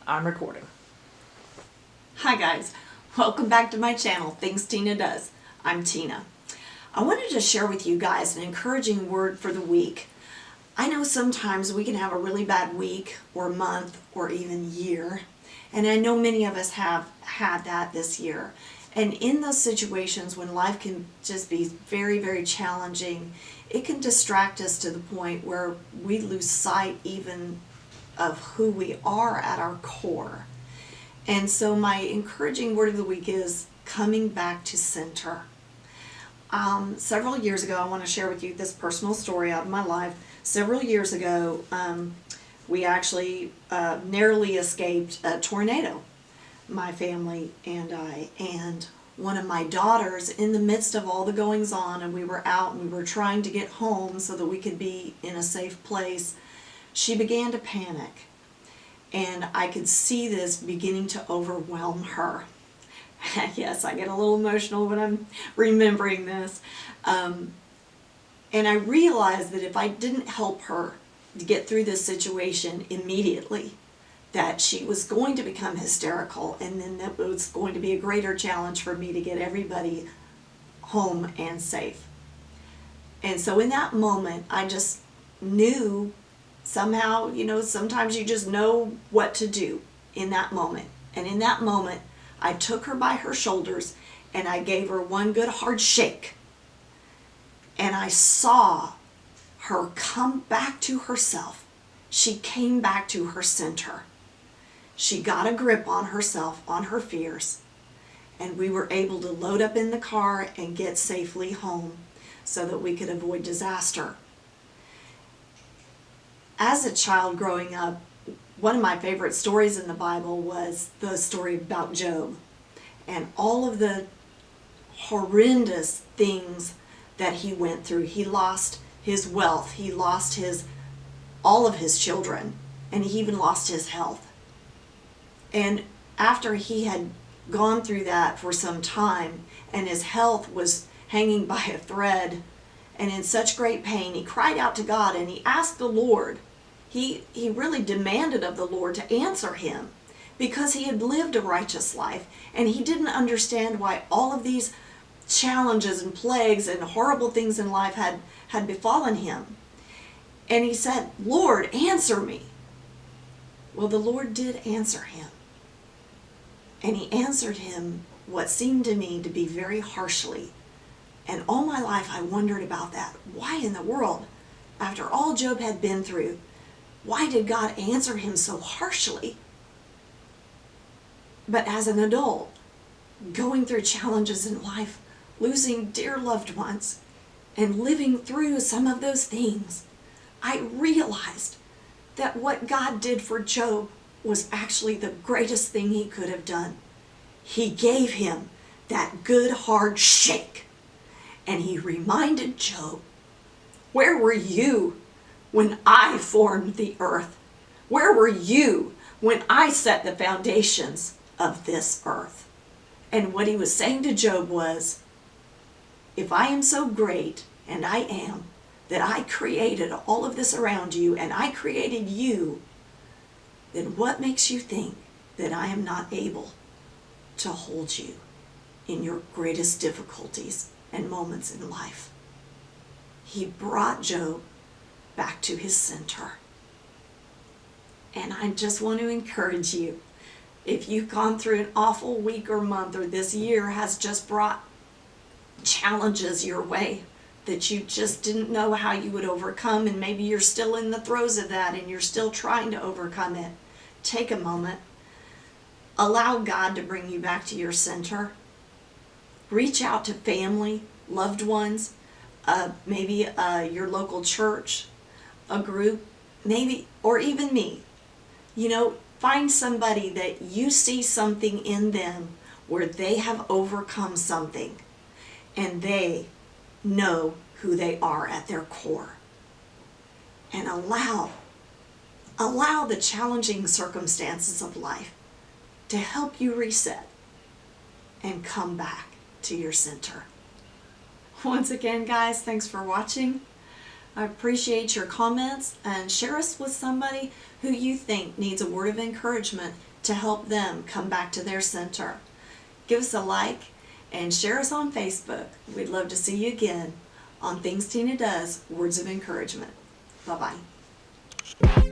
I'm recording. Hi guys, welcome back to my channel, Things Tina Does. I'm Tina. I wanted to share with you guys an encouraging word for the week. I know sometimes we can have a really bad week or month or even year, and I know many of us have had that this year. And in those situations when life can just be very, very challenging, it can distract us to the point where we lose sight even of who we are at our core. And so my encouraging word of the week is coming back to center. Several years ago, I want to share with you this personal story out of my life. Several years ago, we actually narrowly escaped a tornado, my family and I. And one of my daughters, in the midst of all the goings on, and we were out and we were trying to get home so that we could be in a safe place, she began to panic. And I could see this beginning to overwhelm her. Yes, I get a little emotional when I'm remembering this. And I realized that if I didn't help her get through this situation immediately, that she was going to become hysterical, and then that was going to be a greater challenge for me to get everybody home and safe. And so in that moment, I just knew somehow, sometimes you just know what to do in that moment. And in that moment, I took her by her shoulders and I gave her one good hard shake. And I saw her come back to herself. She came back to her center. She got a grip on herself, on her fears, and we were able to load up in the car and get safely home so that we could avoid disaster. As a child growing up, one of my favorite stories in the Bible was the story about Job and all of the horrendous things that he went through. He lost his wealth, he lost all of his children, and he even lost his health. And after he had gone through that for some time and his health was hanging by a thread and in such great pain, he cried out to God and he asked the Lord. He really demanded of the Lord to answer him because he had lived a righteous life and he didn't understand why all of these challenges and plagues and horrible things in life had befallen him. And he said, "Lord, answer me." Well, the Lord did answer him. And he answered him what seemed to me to be very harshly. And all my life I wondered about that. Why in the world, after all Job had been through, why did God answer him so harshly? But as an adult, going through challenges in life, losing dear loved ones, and living through some of those things, I realized that what God did for Job was actually the greatest thing he could have done. He gave him that good hard shake, and he reminded Job, "Where were you when I formed the earth? Where were you when I set the foundations of this earth?" And what he was saying to Job was, if I am so great, and I am, that I created all of this around you and I created you, then what makes you think that I am not able to hold you in your greatest difficulties and moments in life? He brought Job back to his center. And I just want to encourage you, if you've gone through an awful week or month, or this year has just brought challenges your way that you just didn't know how you would overcome, and maybe you're still in the throes of that and you're still trying to overcome it, take a moment. Allow God to bring you back to your center. Reach out to family, loved ones, maybe your local church, a group, maybe, or even me. Find somebody that you see something in them where they have overcome something and they know who they are at their core. And allow the challenging circumstances of life to help you reset and come back to your center. Once again, guys, thanks for watching. I appreciate your comments, and share us with somebody who you think needs a word of encouragement to help them come back to their center. Give us a like and share us on Facebook. We'd love to see you again on Things Tina Does, Words of Encouragement. Bye-bye.